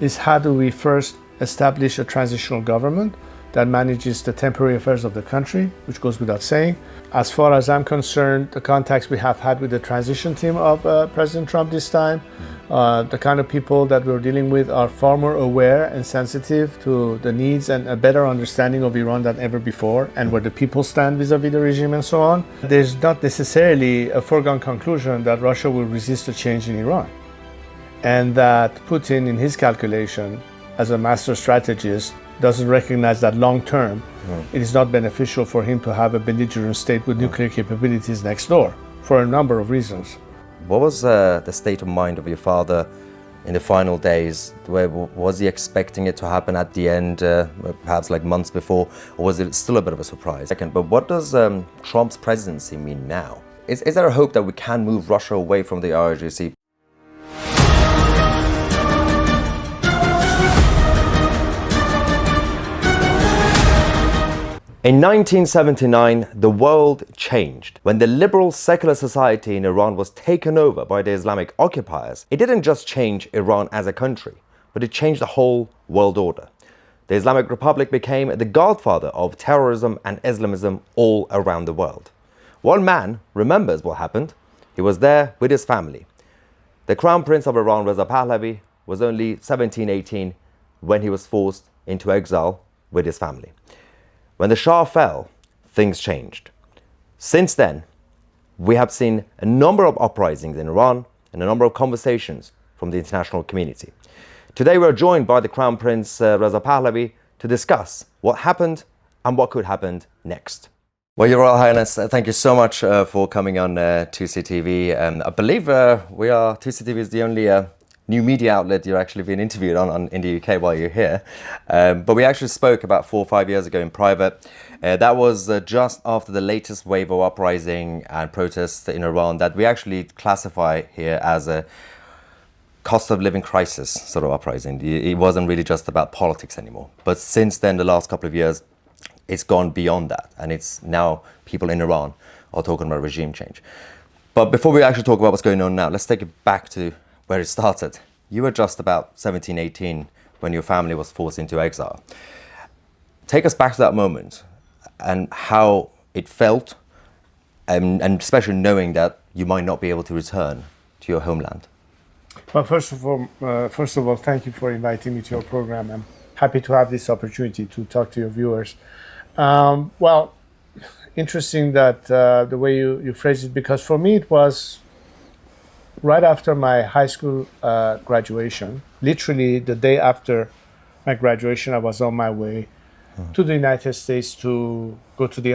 is how do we first establish a transitional government that manages the temporary affairs of the country, which goes without saying. As far as I'm concerned, the contacts we have had with the transition team of President Trump this time, the kind of people that we're dealing with are far more aware and sensitive to the needs and a better understanding of Iran than ever before, and where the people stand vis-a-vis the regime and so on. There's not necessarily a foregone conclusion that Russia will resist a change in Iran, and that Putin, in his calculation, as a master strategist, doesn't recognize that long-term it is not beneficial for him to have a belligerent state with nuclear capabilities next door, for a number of reasons. What was the state of mind of your father in the final days? Was he expecting it to happen at the end, perhaps like months before, or was it still a bit of a surprise? But what does Trump's presidency mean now? Is there a hope that we can move Russia away from the IRGC? In 1979, the world changed. When the liberal secular society in Iran was taken over by the Islamic occupiers, it didn't just change Iran as a country, but it changed the whole world order. The Islamic Republic became the godfather of terrorism and Islamism all around the world. One man remembers what happened. He was there with his family. The Crown Prince of Iran, Reza Pahlavi, was only 17, 18 when he was forced into exile with his family. When the Shah fell, things changed. Since then, we have seen a number of uprisings in Iran and a number of conversations from the international community. Today, we are joined by the Crown Prince Reza Pahlavi to discuss what happened and what could happen next. Well, Your Royal Highness, thank you so much for coming on Tousi TV. I believe Tousi TV is the only new media outlet you're actually being interviewed on in the UK while you're here. But we actually spoke about 4 or 5 years ago in private. That was just after the latest wave of uprising and protests in Iran that we actually classify here as a cost of living crisis sort of uprising. It wasn't really just about politics anymore. But since then, the last couple of years, it's gone beyond that. And it's now people in Iran are talking about regime change. But before we actually talk about what's going on now, let's take it back to where it started. You were just about 17, 18 when your family was forced into exile. Take us back to that moment and how it felt, and especially knowing that you might not be able to return to your homeland. Well, first of all, thank you for inviting me to your program. I'm happy to have this opportunity to talk to your viewers. Well, interesting that the way you phrased it, because for me it was right after my high school graduation. Literally the day after my graduation, I was on my way to the United States to go to the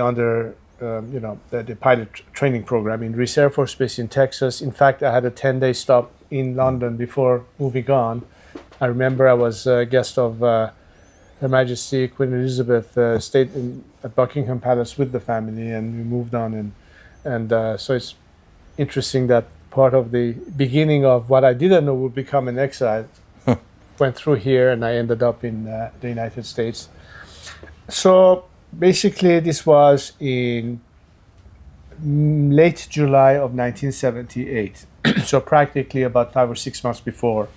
pilot training program in Reese Air Force Base in Texas. In fact, I had a 10-day stop in London before moving on. I remember I was a guest of Her Majesty Queen Elizabeth stayed at Buckingham Palace with the family, and we moved on. And so it's interesting that part of the beginning of what I didn't know would become an exile went through here, and I ended up in the United States. So basically, this was in late July of 1978. So practically about 5 or 6 months before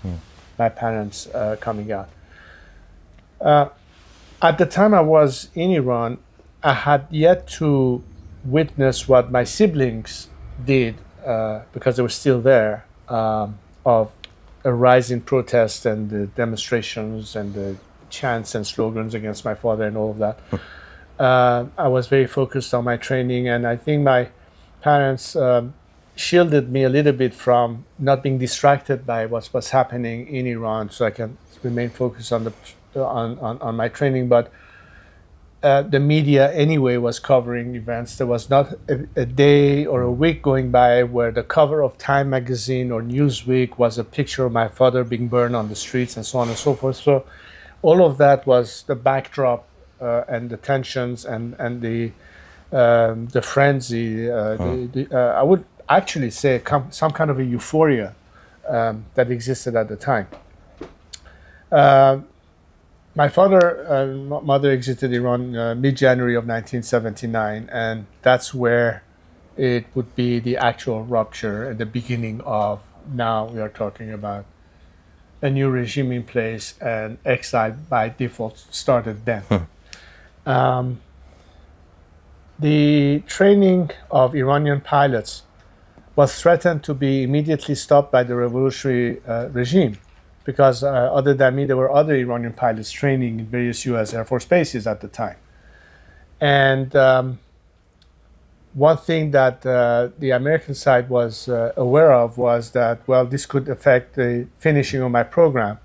my parents coming out. At the time I was in Iran, I had yet to witness what my siblings did because they were still there, of a rise in protest and the demonstrations and the chants and slogans against my father and all of that. I was very focused on my training, and I think my parents shielded me a little bit from not being distracted by what's happening in Iran, so I can remain focused on my training. But the media anyway was covering events. There was not a day or a week going by where the cover of Time magazine or Newsweek was a picture of my father being burned on the streets and so on and so forth. So all of that was the backdrop and the tensions and the frenzy. I would actually say some kind of a euphoria that existed at the time. My father and mother exited Iran mid-January of 1979, and that's where it would be the actual rupture at the beginning of, now we are talking about a new regime in place, and exile by default started then. The training of Iranian pilots was threatened to be immediately stopped by the revolutionary regime, because other than me, there were other Iranian pilots training in various US Air Force bases at the time. And one thing that the American side was aware of was that, well, this could affect the finishing of my program.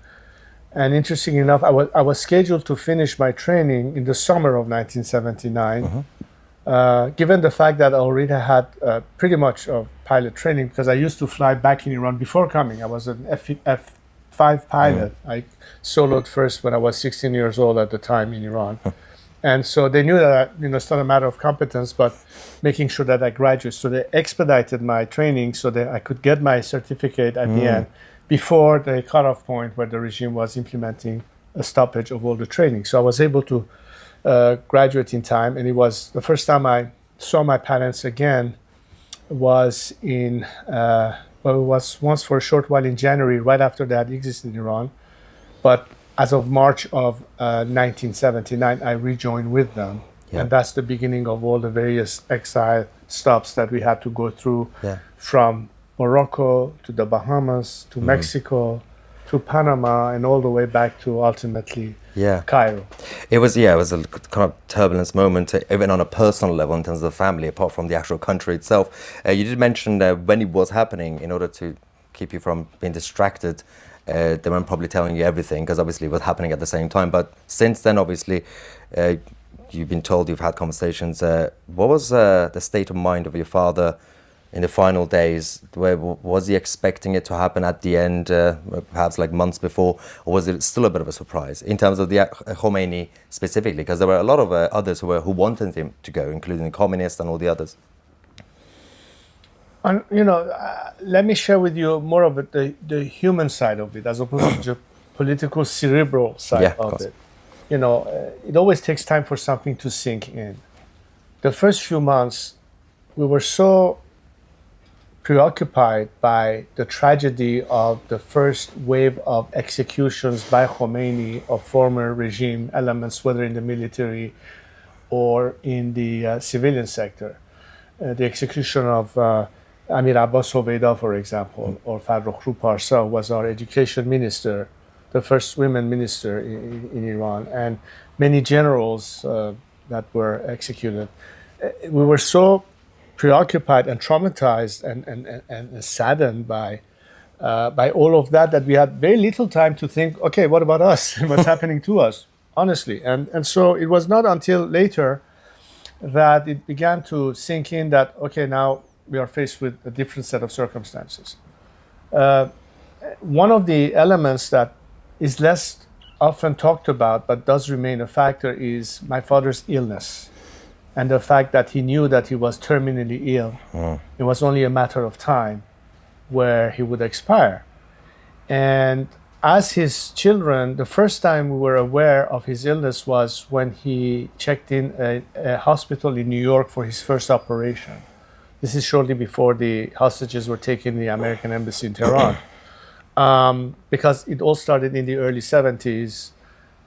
And interesting enough, I was scheduled to finish my training in the summer of 1979. Given the fact that I already had pretty much of pilot training, because I used to fly back in Iran before coming. I was an F5 pilot. I soloed first when I was 16 years old at the time in Iran. And so they knew that, it's not a matter of competence, but making sure that I graduate. So they expedited my training so that I could get my certificate at the end before the cutoff point where the regime was implementing a stoppage of all the training. So I was able to graduate in time, and it was the first time I saw my parents again was in it was once for a short while in January, right after they had existed in Iran. But as of March of 1979, I rejoined with them, and that's the beginning of all the various exile stops that we had to go through, from Morocco to the Bahamas to Mexico to Panama, and all the way back to ultimately Cairo. It was a kind of turbulence moment, even on a personal level in terms of the family, apart from the actual country itself. You did mention when it was happening, in order to keep you from being distracted, they weren't probably telling you everything, because obviously it was happening at the same time. But since then, obviously, you've been told, you've had conversations. What was the state of mind of your father in the final days? Was he expecting it to happen at the end, perhaps like months before, or was it still a bit of a surprise in terms of the Khomeini specifically? Because there were a lot of others who wanted him to go, including the communists and all the others. And, let me share with you more of it, the human side of it, as opposed to the political cerebral side of it. It always takes time for something to sink in. The first few months, we were so preoccupied by the tragedy of the first wave of executions by Khomeini of former regime elements, whether in the military or in the civilian sector. The execution of Amir Abbas Hoveyda, for example, or Farrokhru Parsa was our education minister, the first women minister in Iran, and many generals that were executed. We were so preoccupied and traumatized and saddened by all of that we had very little time to think, okay, what about us? What's happening to us, honestly? And so it was not until later that it began to sink in that, okay, now we are faced with a different set of circumstances. One of the elements that is less often talked about but does remain a factor is my father's illness, and the fact that he knew that he was terminally ill. It was only a matter of time where he would expire. And as his children, the first time we were aware of his illness was when he checked in a hospital in New York for his first operation. This is shortly before the hostages were taken in the American embassy in Tehran. Because it all started in the early 70s,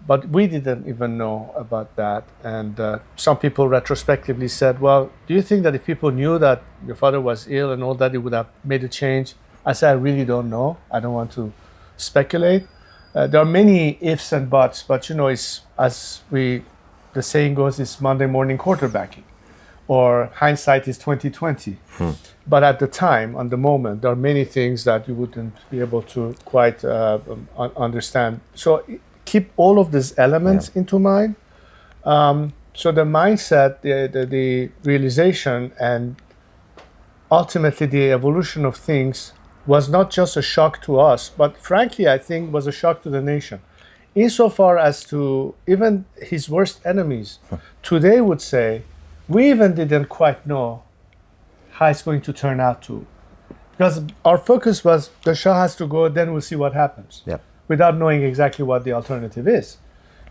but we didn't even know about that. And some people retrospectively said, well, do you think that if people knew that your father was ill and all that, it would have made a change? I said, I really don't know. I don't want to speculate. There are many ifs and buts, but it's, the saying goes, it's Monday morning quarterbacking, or hindsight is 2020. But at the time, on the moment, there are many things that you wouldn't be able to quite understand. So keep all of these elements into mind. So the mindset, the realization, and ultimately the evolution of things was not just a shock to us, but frankly, I think was a shock to the nation. Insofar as to even his worst enemies today would say, we even didn't quite know how it's going to turn out to. Because our focus was, the Shah has to go, then we'll see what happens. Without knowing exactly what the alternative is.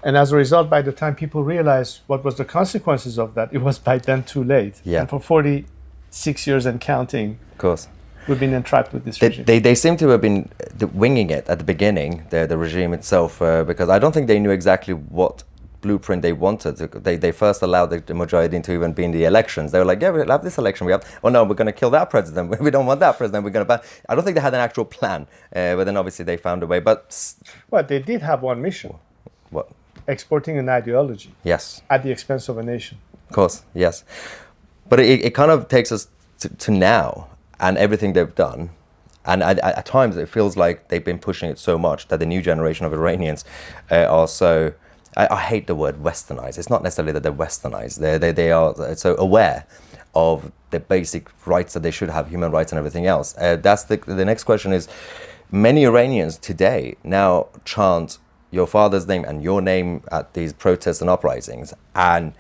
And as a result, by the time people realized what was the consequences of that, it was by then too late. And for 46 years and counting, of course, We've been entrapped with this regime. They seem to have been winging it at the beginning, the regime itself, because I don't think they knew exactly what blueprint they wanted. They first allowed the Mujahideen to even be in the elections. They were like, yeah, we'll have this election. Oh no, we're going to kill that president. We don't want that president. We're going to ban. I don't think they had an actual plan, but then obviously they found a way. But well, they did have one mission. What? Exporting an ideology. Yes. At the expense of a nation. Of course, yes. But it kind of takes us to now and everything they've done. And at times it feels like they've been pushing it so much that the new generation of Iranians are so... I hate the word westernized. It's not necessarily that they're westernized. They are so aware of the basic rights that they should have, human rights and everything else. That's the next question is, many Iranians today now chant your father's name and your name at these protests and uprisings. And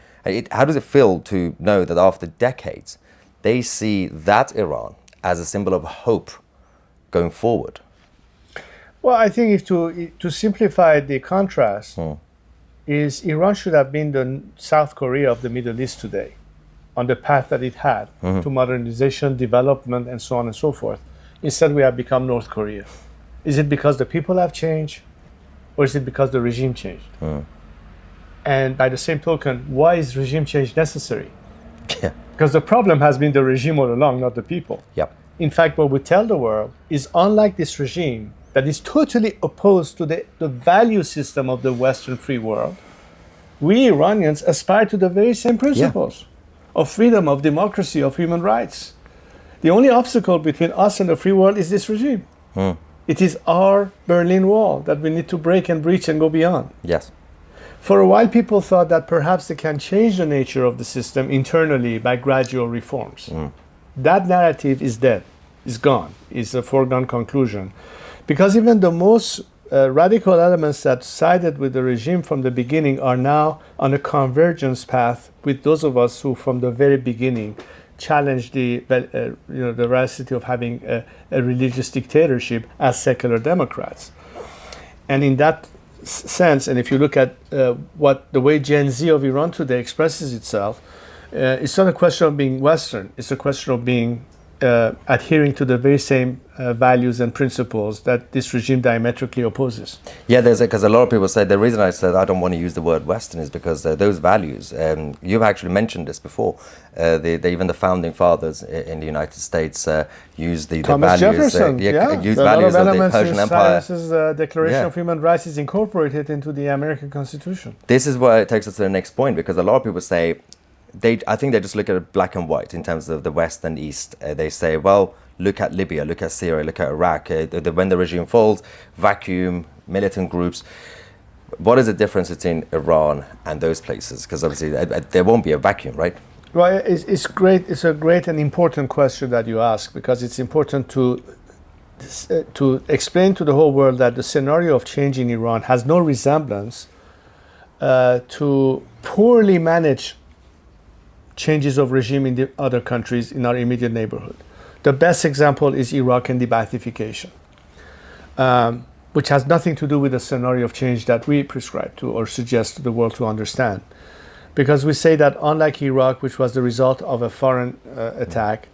how does it feel to know that after decades, they see that Iran as a symbol of hope going forward? Well, I think if to simplify the contrast, is Iran should have been the South Korea of the Middle East today, on the path that it had to modernization, development, and so on and so forth. Instead, we have become North Korea. Is it because the people have changed, or is it because the regime changed? And by the same token, why is regime change necessary? Yeah. Because the problem has been the regime all along, not the people. Yep. In fact, what we tell the world is, unlike this regime that is totally opposed to the value system of the Western free world, we Iranians aspire to the very same principles of freedom, of democracy, of human rights. The only obstacle between us and the free world is this regime. It is our Berlin Wall that we need to break and breach and go beyond. Yes. For a while, people thought that perhaps they can change the nature of the system internally by gradual reforms. That narrative is dead, is gone, is a foregone conclusion. Because even the most radical elements that sided with the regime from the beginning are now on a convergence path with those of us who, from the very beginning, challenged the veracity of having a religious dictatorship as secular Democrats. And in that sense, and if you look at what the way Gen Z of Iran today expresses itself, it's not a question of being Western. It's a question of being adhering to the very same values and principles that this regime diametrically opposes. Yeah, because a lot of people say the reason I said I don't want to use the word Western is because those values, you've actually mentioned this before, even the founding fathers in the United States used the Thomas values. Jefferson, used values of the Persian Empire. Silas's Declaration of Human Rights is incorporated into the American Constitution. This is where it takes us to the next point, because a lot of people say, I think they just look at it black and white in terms of the West and East. They say, well, look at Libya, look at Syria, look at Iraq. When the regime falls, vacuum, militant groups. What is the difference between Iran and those places? Because obviously there won't be a vacuum, right? Well, it's great. It's a great and important question that you ask, because it's important to explain to the whole world that the scenario of change in Iran has no resemblance to poorly managed changes of regime in the other countries in our immediate neighborhood. The best example is Iraq and the Baathification, which has nothing to do with the scenario of change that we prescribe to or suggest to the world to understand. Because we say that unlike Iraq, which was the result of a foreign attack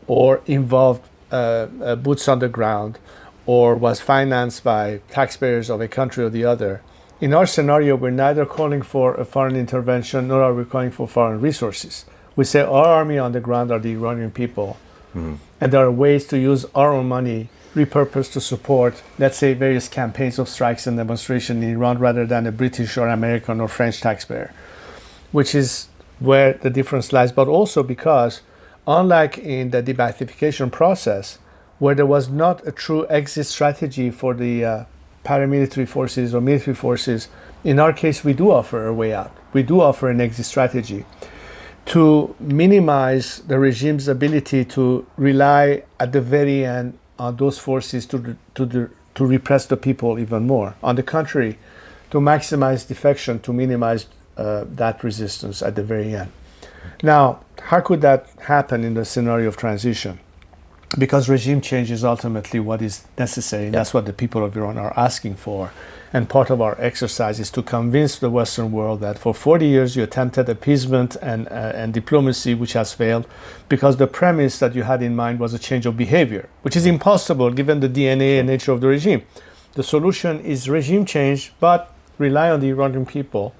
or involved boots on the ground or was financed by taxpayers of a country or the other, in our scenario, we're neither calling for a foreign intervention nor are we calling for foreign resources. We say our army on the ground are the Iranian people, and there are ways to use our own money repurposed to support, let's say, various campaigns of strikes and demonstration in Iran rather than a British or American or French taxpayer, which is where the difference lies. But also because, unlike in the de-Baathification process, where there was not a true exit strategy for the paramilitary forces or military forces, in our case, we do offer a way out. We do offer an exit strategy to minimize the regime's ability to rely at the very end on those forces to repress the people even more. On the contrary, to maximize defection, to minimize that resistance at the very end. Now, how could that happen in the scenario of transition? because regime change is ultimately what is necessary. And Yeah. that's what the people of Iran are asking for. And part of our exercise is to convince the Western world that for 40 years you attempted appeasement and diplomacy, which has failed, because the premise that you had in mind was a change of behavior, which is impossible given the DNA and nature of the regime. The solution is regime change, but rely on the Iranian people.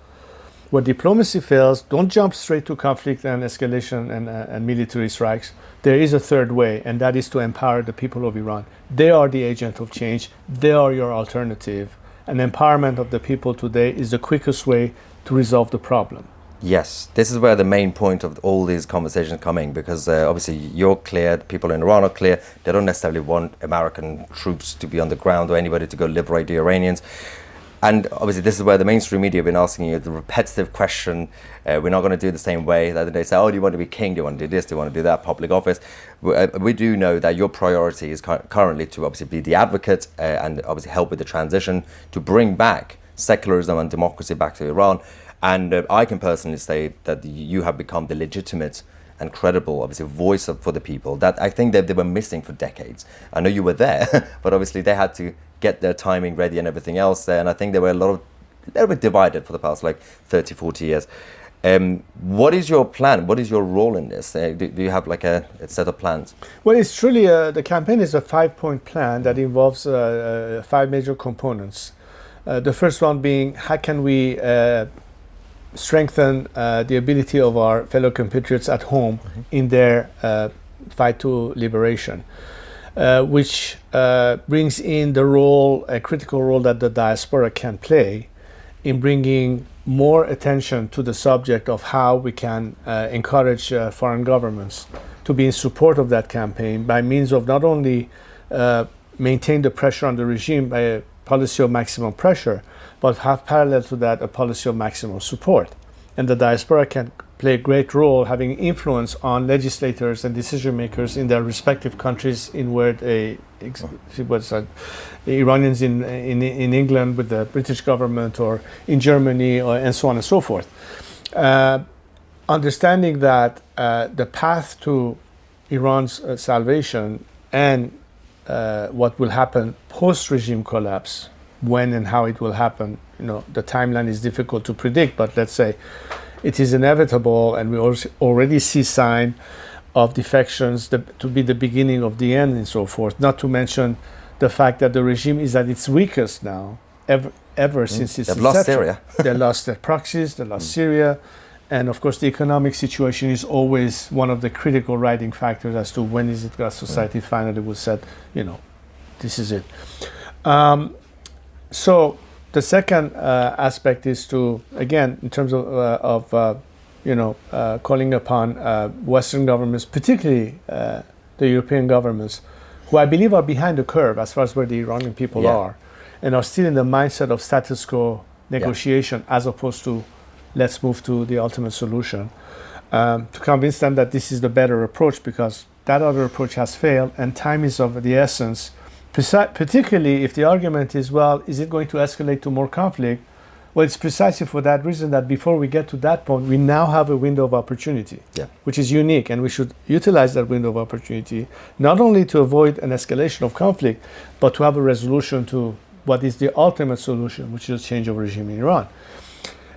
Where diplomacy fails, don't jump straight to conflict and escalation and military strikes. There is a third way, and that is to empower the people of Iran. They are the agent of change. They are your alternative. And empowerment of the people today is the quickest way to resolve the problem. Yes, this is where the main point of all these conversations coming, because obviously you're clear, the people in Iran are clear, they don't necessarily want American troops to be on the ground or anybody to go liberate the Iranians. And obviously this is where the mainstream media have been asking you the repetitive question, we're not going to do it the same way. The other day say, oh, do you want to be king? Do you want to do this? Do you want to do that? Public office. We do know that your priority is currently to obviously be the advocate and obviously help with the transition to bring back secularism and democracy back to Iran. And I can personally say that you have become the legitimate and credible, obviously, voice for the people that I think that they were missing for decades. I know you were there, but obviously they had to get their timing ready and everything else there. And I think they were a little bit divided for the past like 30, 40 years. What is your plan? What is your role in this? Do you have like a set of plans? Well, it's truly, the campaign is a 5-point plan that involves 5 major components. The first one being, how can we strengthen the ability of our fellow compatriots at home in their fight to liberation, which brings in the role, a critical role that the diaspora can play in bringing more attention to the subject of how we can encourage foreign governments to be in support of that campaign by means of not only maintain the pressure on the regime by a policy of maximum pressure, but have parallel to that a policy of maximum support. And the diaspora can play a great role having influence on legislators and decision makers in their respective countries in where the Iranians in England with the British government or in Germany and so on and so forth. Understanding that the path to Iran's salvation and what will happen post-regime collapse, when and how it will happen, the timeline is difficult to predict, but let's say it is inevitable, and we already see sign of defections to be the beginning of the end and so forth, not to mention the fact that the regime is at its weakest now, ever since its They've inception. lost Syria. They lost their proxies, they lost Syria, and of course the economic situation is always one of the critical writing factors as to when is it that society finally will say, this is it. So the second aspect is to, again, in terms of calling upon Western governments, particularly the European governments, who I believe are behind the curve as far as where the Iranian people are, and are still in the mindset of status quo negotiation as opposed to let's move to the ultimate solution, to convince them that this is the better approach because that other approach has failed and time is of the essence. Particularly if the argument is, well, is it going to escalate to more conflict? Well, it's precisely for that reason that before we get to that point, we now have a window of opportunity, which is unique, and we should utilize that window of opportunity, not only to avoid an escalation of conflict, but to have a resolution to what is the ultimate solution, which is a change of regime in Iran.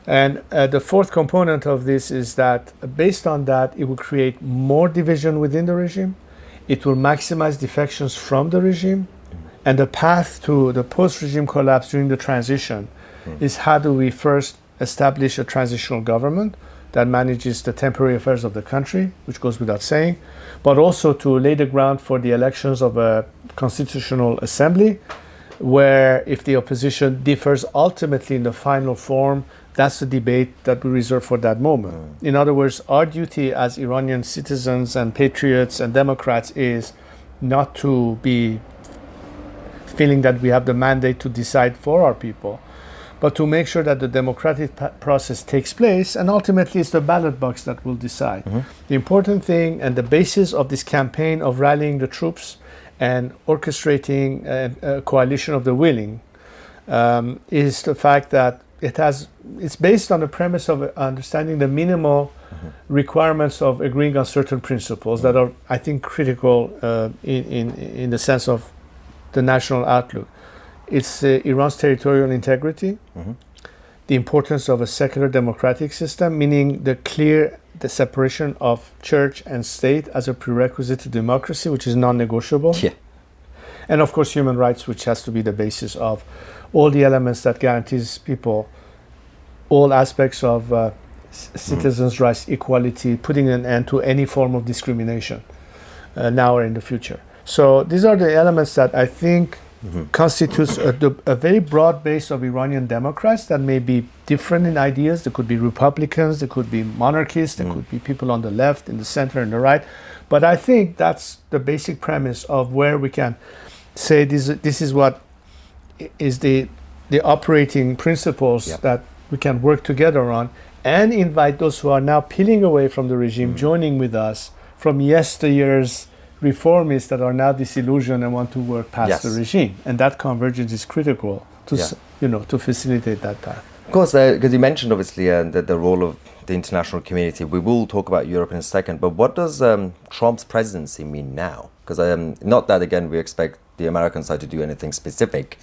And the fourth component of this is that based on that, it will create more division within the regime. It will maximize defections from the regime. And the path to the post-regime collapse during the transition is how do we first establish a transitional government that manages the temporary affairs of the country, which goes without saying, but also to lay the ground for the elections of a constitutional assembly, where if the opposition differs ultimately in the final form, that's the debate that we reserve for that moment. In other words, our duty as Iranian citizens and patriots and Democrats is not to be feeling that we have the mandate to decide for our people, but to make sure that the democratic process takes place, and ultimately it's the ballot box that will decide. The important thing and the basis of this campaign of rallying the troops and orchestrating a coalition of the willing is the fact that it's based on the premise of understanding the minimal requirements of agreeing on certain principles that are, I think, critical in the sense of the national outlook. It's Iran's territorial integrity, the importance of a secular democratic system, meaning the separation of church and state as a prerequisite to democracy, which is non-negotiable. Yeah. And of course, human rights, which has to be the basis of all the elements that guarantees people all aspects of citizens' rights, equality, putting an end to any form of discrimination now or in the future. So these are the elements that I think constitutes a very broad base of Iranian Democrats that may be different in ideas. There could be Republicans, there could be monarchists, there could be people on the left, in the center, and the right. But I think that's the basic premise of where we can say this is what is the operating principles that we can work together on, and invite those who are now peeling away from the regime, joining with us from yesteryear's reformists that are now disillusioned and want to work past the regime. And that convergence is critical to facilitate that path. Of course, because you mentioned obviously the role of the international community. We will talk about Europe in a second, but what does Trump's presidency mean now? Because not that, again, we expect the American side to do anything specific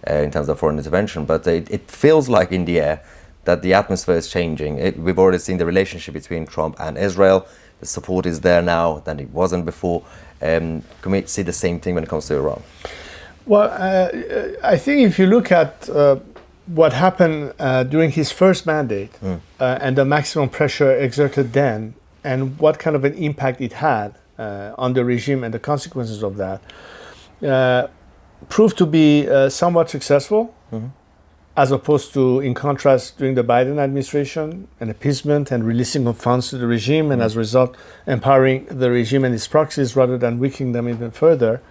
in terms of foreign intervention, but it feels like in the air that the atmosphere is changing. We've already seen the relationship between Trump and Israel. The support is there now than it wasn't before. Can we see the same thing when it comes to Iran? Well, I think if you look at what happened during his first mandate and the maximum pressure exerted then, and what kind of an impact it had on the regime and the consequences of that, proved to be somewhat successful, as opposed to, in contrast, during the Biden administration, an appeasement and releasing of funds to the regime, and as a result, empowering the regime and its proxies rather than weakening them even further.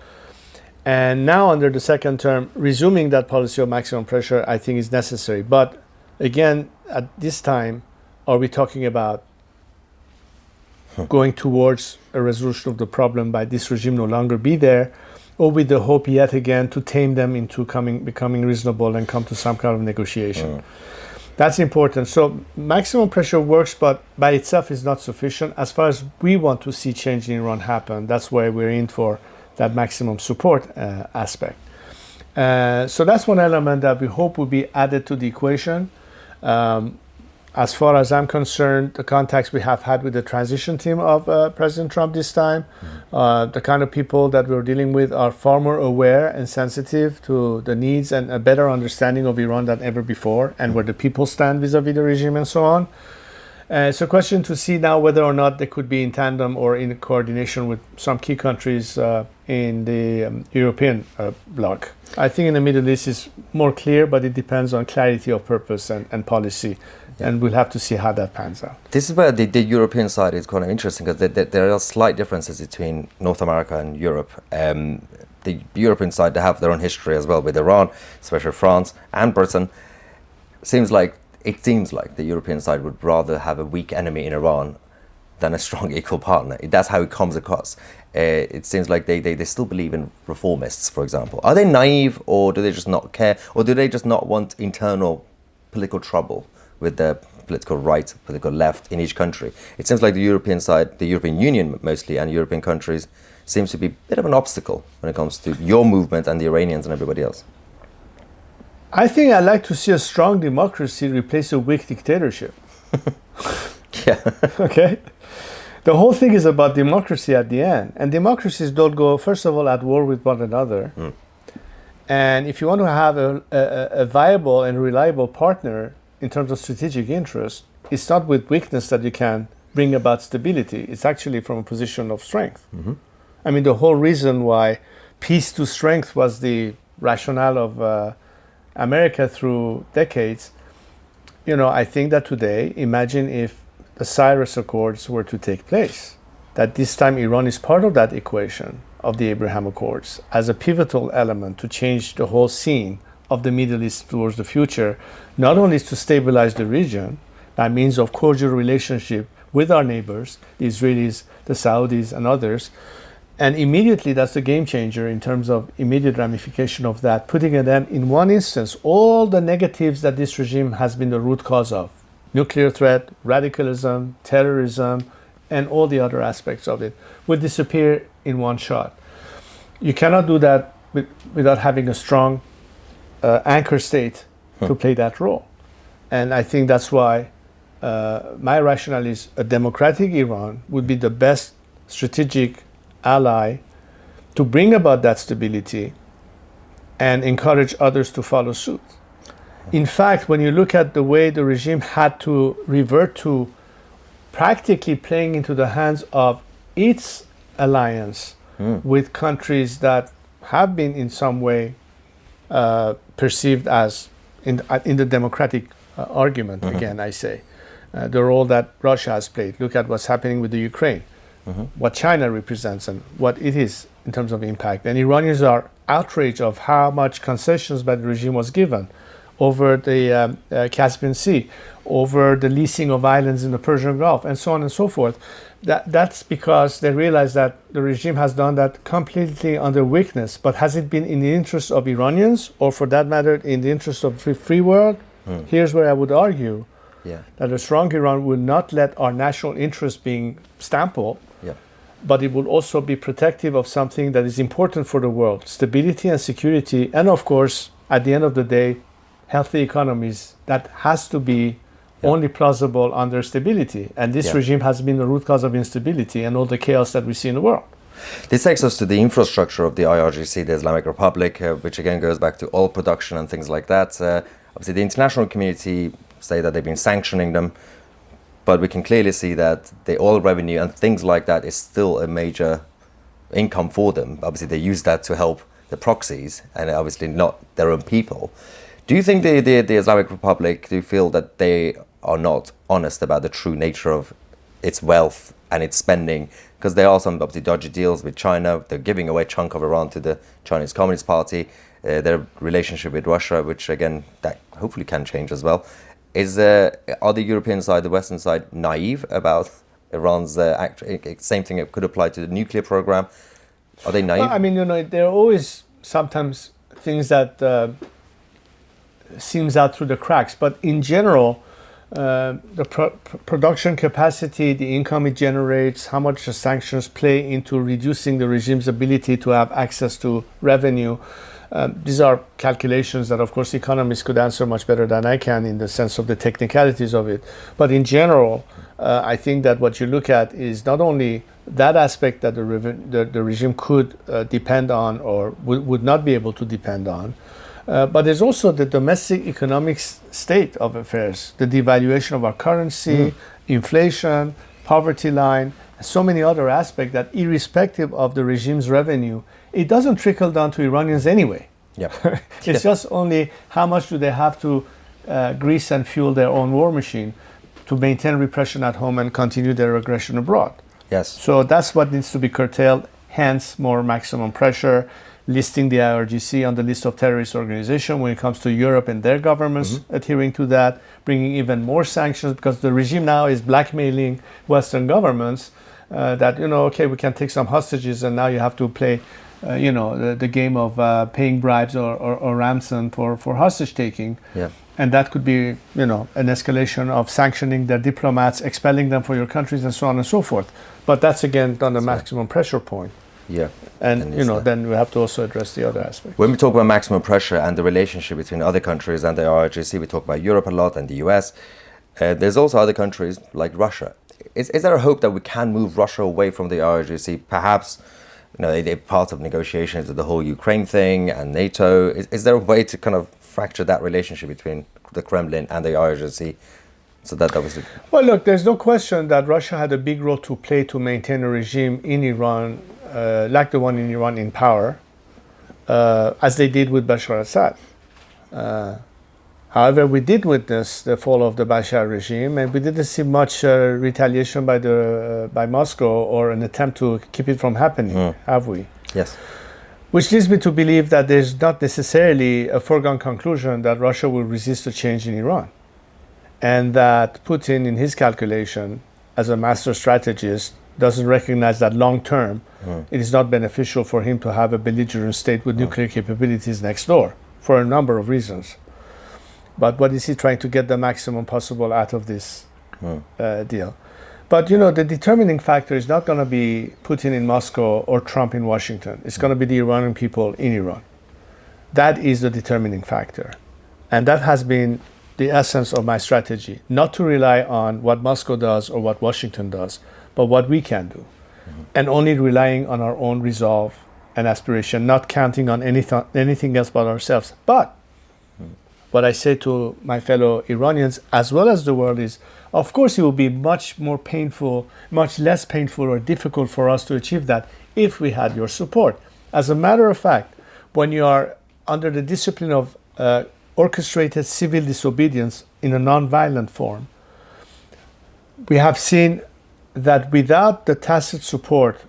And now, under the second term, resuming that policy of maximum pressure, I think, is necessary. But again, at this time, are we talking about going towards a resolution of the problem by this regime no longer be there, or with the hope yet again to tame them into becoming reasonable and come to some kind of negotiation? That's important. So maximum pressure works, but by itself is not sufficient. As far as we want to see change in Iran happen, that's why we're in for that maximum support aspect. So that's one element that we hope will be added to the equation. As far as I'm concerned, the contacts we have had with the transition team of President Trump this time, the kind of people that we're dealing with are far more aware and sensitive to the needs and a better understanding of Iran than ever before, and where the people stand vis-a-vis the regime and so on. It's a question to see now whether or not they could be in tandem or in coordination with some key countries in the European bloc. I think in the Middle East is more clear, but it depends on clarity of purpose and policy. And we'll have to see how that pans out. This is where the European side is kind of interesting, because there are slight differences between North America and Europe. The European side, they have their own history as well with Iran, especially France and Britain. It seems like the European side would rather have a weak enemy in Iran than a strong equal partner. That's how it comes across. It seems like they still believe in reformists, for example. Are they naive, or do they just not care, or do they just not want internal political trouble with the political right, political left in each country? It seems like the European side, the European Union mostly, and European countries seems to be a bit of an obstacle when it comes to your movement and the Iranians and everybody else. I think I'd like to see a strong democracy replace a weak dictatorship. Yeah. Okay? The whole thing is about democracy at the end. And democracies don't go, first of all, at war with one another. And if you want to have a viable and reliable partner in terms of strategic interest, it's not with weakness that you can bring about stability. It's actually from a position of strength. I mean, the whole reason why peace to strength was the rationale of America through decades. I think that today, imagine if the Cyrus Accords were to take place, that this time Iran is part of that equation of the Abraham Accords as a pivotal element to change the whole scene of the Middle East towards the future, not only to stabilize the region by means of cordial relationship with our neighbors, the Israelis, the Saudis, and others, and immediately that's the game changer in terms of immediate ramification of that, putting an end, in one instance, all the negatives that this regime has been the root cause of, nuclear threat, radicalism, terrorism, and all the other aspects of it would disappear in one shot. You cannot do that without having a strong anchor state to play that role. And I think that's why my rationale is a democratic Iran would be the best strategic ally to bring about that stability and encourage others to follow suit. In fact, when you look at the way the regime had to revert to practically playing into the hands of its alliance with countries that have been in some way perceived as, in the democratic argument, again, I say, the role that Russia has played. Look at what's happening with the Ukraine, what China represents and what it is in terms of impact. And Iranians are outraged of how much concessions by the regime was given over the Caspian Sea, over the leasing of islands in the Persian Gulf, and so on and so forth. That's because they realize that the regime has done that completely under weakness. But has it been in the interest of Iranians, or for that matter, in the interest of the free world? Here's where I would argue that a strong Iran will not let our national interest being stampled, but it will also be protective of something that is important for the world, stability and security, and of course, at the end of the day, healthy economies. That has to be only plausible under stability. And this regime has been the root cause of instability and all the chaos that we see in the world. This takes us to the infrastructure of the IRGC, the Islamic Republic, which again goes back to oil production and things like that. Obviously, the international community say that they've been sanctioning them, but we can clearly see that the oil revenue and things like that is still a major income for them. Obviously, they use that to help the proxies and obviously not their own people. Do you think the Islamic Republic, do you feel that they are not honest about the true nature of its wealth and its spending? Because there are some obviously dodgy deals with China. They're giving away a chunk of Iran to the Chinese Communist Party. Their relationship with Russia, which again, that hopefully can change as well. Are the European side, the Western side, naive about Iran's same thing it could apply to the nuclear program? Are they naive? Well, I mean, there are always sometimes things that seems out through the cracks, but in general, the production capacity, the income it generates, how much the sanctions play into reducing the regime's ability to have access to revenue. These are calculations that, of course, economists could answer much better than I can in the sense of the technicalities of it. But in general, I think that what you look at is not only that aspect that the regime could depend on or would not be able to depend on, but there's also the domestic economic state of affairs, the devaluation of our currency, inflation, poverty line, so many other aspects that irrespective of the regime's revenue, it doesn't trickle down to Iranians anyway. It's just only how much do they have to grease and fuel their own war machine to maintain repression at home and continue their aggression abroad. So that's what needs to be curtailed, hence more maximum pressure, listing the IRGC on the list of terrorist organizations when it comes to Europe and their governments adhering to that, bringing even more sanctions because the regime now is blackmailing Western governments that, okay, we can take some hostages and now you have to play, the game of paying bribes or ransom for hostage taking. And that could be, an escalation of sanctioning their diplomats, expelling them for your countries and so on and so forth. But that's again on the maximum pressure point. And then we have to also address the other aspects. When we talk about maximum pressure and the relationship between other countries and the IRGC, we talk about Europe a lot and the US. There's also other countries like Russia. Is there a hope that we can move Russia away from the IRGC? Perhaps, they're part of negotiations with the whole Ukraine thing and NATO. Is there a way to kind of fracture that relationship between the Kremlin and the IRGC? So that was it. Well, look, there's no question that Russia had a big role to play to maintain a regime in Iran like the one in Iran in power, as they did with Bashar Assad. However, we did witness the fall of the Bashar regime, and we didn't see much retaliation by Moscow or an attempt to keep it from happening, have we? Which leads me to believe that there's not necessarily a foregone conclusion that Russia will resist a change in Iran, and that Putin, in his calculation, as a master strategist, doesn't recognize that long term, it is not beneficial for him to have a belligerent state with nuclear capabilities next door for a number of reasons. But what is he trying to get the maximum possible out of this deal? But the determining factor is not going to be Putin in Moscow or Trump in Washington. It's going to be the Iranian people in Iran. That is the determining factor. And that has been the essence of my strategy, not to rely on what Moscow does or what Washington does, but what we can do. And only relying on our own resolve and aspiration, not counting on anything else but ourselves. But what I say to my fellow Iranians, as well as the world, is, of course, it will be much more painful, much less painful or difficult for us to achieve that if we had your support. As a matter of fact, when you are under the discipline of orchestrated civil disobedience in a non-violent form, we have seen that without the tacit support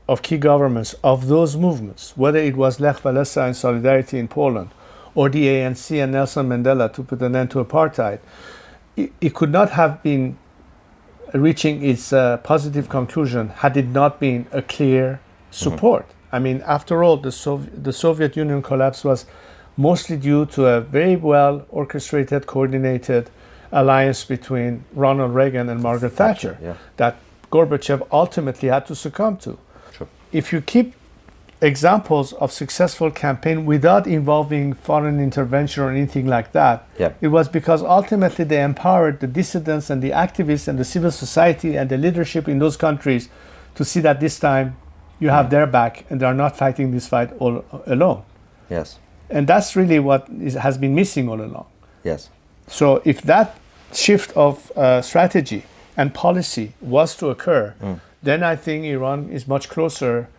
of key governments of those movements, whether it was Lech Walesa and Solidarity in Poland, or the ANC and Nelson Mandela to put an end to apartheid, it could not have been reaching its positive conclusion had it not been a clear support. I mean, after all, the Soviet Union collapse was mostly due to a very well orchestrated, coordinated alliance between Ronald Reagan and Margaret Thatcher that Gorbachev ultimately had to succumb to. Sure. If you keep examples of successful campaign without involving foreign intervention or anything like that, it was because ultimately they empowered the dissidents and the activists and the civil society and the leadership in those countries to see that this time you have their back and they're not fighting this fight all alone. Yes. And that's really what has been missing all along. Yes. So if that shift of strategy and policy was to occur, then I think Iran is much closer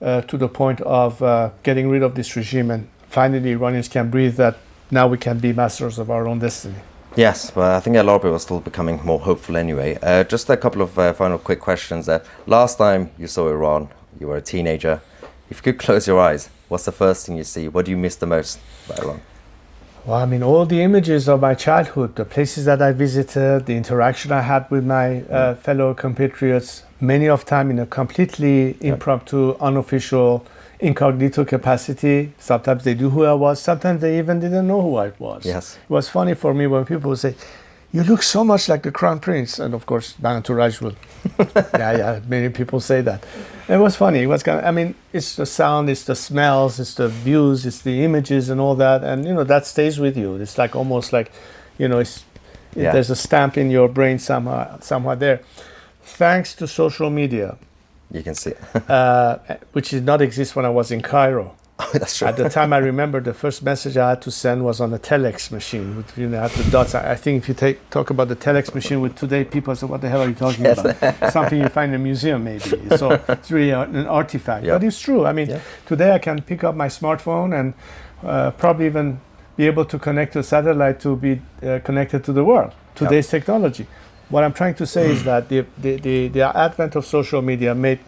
to the point of getting rid of this regime, and finally Iranians can breathe that now we can be masters of our own destiny. Yes, well, I think a lot of people are still becoming more hopeful anyway. Just a couple of final quick questions. Last time you saw Iran, you were a teenager. If you could close your eyes, what's the first thing you see? What do you miss the most about Iran? Well, I mean, all the images of my childhood, the places that I visited, the interaction I had with my fellow compatriots, many of time in a completely impromptu, unofficial, incognito capacity. Sometimes they knew who I was. Sometimes they even didn't know who I was. Yes. It was funny for me when people would say, "You look so much like the Crown Prince." And of course, my entourage will, many people say that. It was funny. It was it's the sound, it's the smells, it's the views, it's the images and all that. And, that stays with you. It's like almost like, there's a stamp in your brain somehow there. Thanks to social media. You can see it. Which did not exist when I was in Cairo. Oh, that's true. At the time, I remember the first message I had to send was on a telex machine. With, had the dots. I think if you talk about the telex machine with today, people say, "What the hell are you talking about?" Something you find in a museum, maybe. So it's really an artifact. But it's true. I mean, today I can pick up my smartphone and probably even be able to connect to a satellite to be connected to the world. Today's technology. What I'm trying to say is that the advent of social media made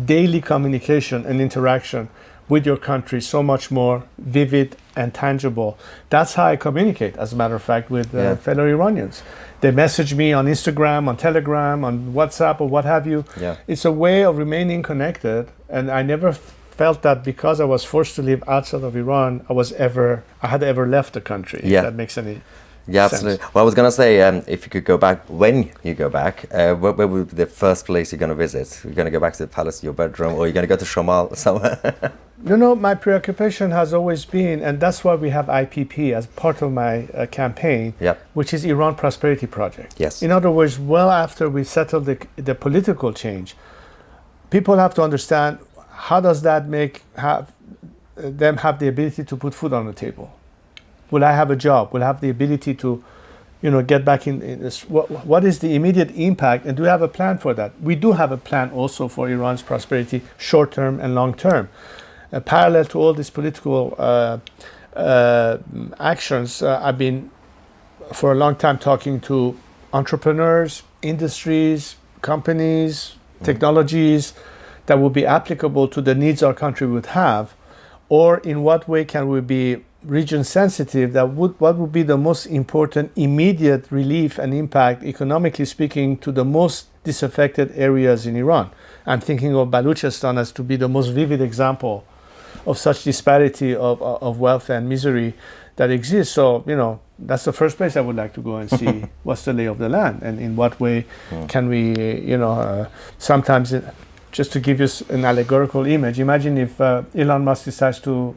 daily communication and interaction with your country so much more vivid and tangible. That's how I communicate, as a matter of fact, with fellow Iranians. They message me on Instagram, on Telegram, on WhatsApp, or what have you. Yeah. It's a way of remaining connected, and I never felt that because I was forced to live outside of Iran, I had ever left the country. If that makes any Yeah, sense. absolutely. Well, I was going to say, if you could go back, when you go back, where would be the first place you're going to visit? You're going to go back to the palace, your bedroom, or you're going to go to Shamal somewhere? My preoccupation has always been, and that's why we have IPP as part of my campaign, which is Iran Prosperity Project. Yes. In other words, well after we settle the political change, people have to understand, how does that have them have the ability to put food on the table? Will I have a job? Will I have the ability to, get back in this? What is the immediate impact? And do we have a plan for that? We do have a plan also for Iran's prosperity, short term and long term. Parallel to all these political actions, I've been for a long time talking to entrepreneurs, industries, companies, technologies that would be applicable to the needs our country would have, or in what way can we be region sensitive, what would be the most important immediate relief and impact, economically speaking, to the most disaffected areas in Iran. I'm thinking of Baluchistan as to be the most vivid example of such disparity of wealth and misery that exists. So, that's the first place I would like to go and see what's the lay of the land, and in what way can we, sometimes, just to give you an allegorical image, imagine if Elon Musk decides to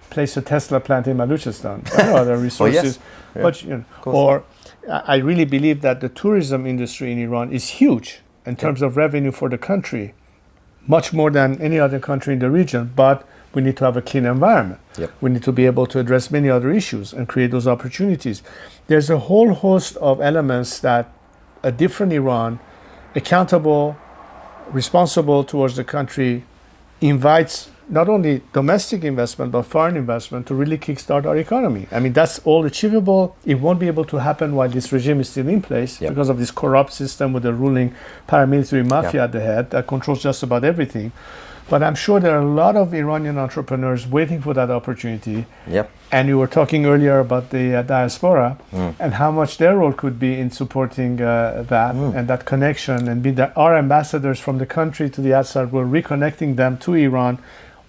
place a Tesla plant in Baluchistan. There are other resources. But, or I really believe that the tourism industry in Iran is huge in terms of revenue for the country, much more than any other country in the region. But we need to have a clean environment. We need to be able to address many other issues and create those opportunities. There's a whole host of elements that a different Iran, accountable, responsible towards the country, invites not only domestic investment but foreign investment to really kickstart our economy. I mean, that's all achievable. It won't be able to happen while this regime is still in place because of this corrupt system with the ruling paramilitary mafia at the head that controls just about everything. But I'm sure there are a lot of Iranian entrepreneurs waiting for that opportunity. And you were talking earlier about the diaspora and how much their role could be in supporting that and that connection, and be our ambassadors from the country to the outside world, reconnecting them to Iran.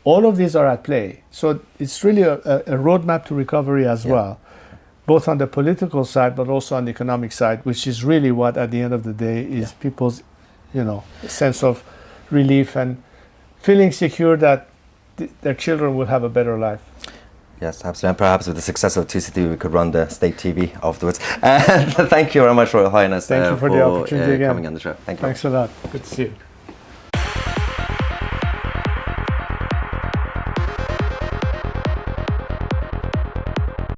All of these are at play. So it's really a roadmap to recovery as well, both on the political side but also on the economic side, which is really what at the end of the day is people's sense of relief and feeling secure that their children will have a better life. Yes, absolutely. And perhaps with the success of Tousi TV, we could run the state TV afterwards. Thank you very much, Royal Highness. Thank you for the opportunity again. Coming on the show. Thank you. Thanks a lot. Good to see you.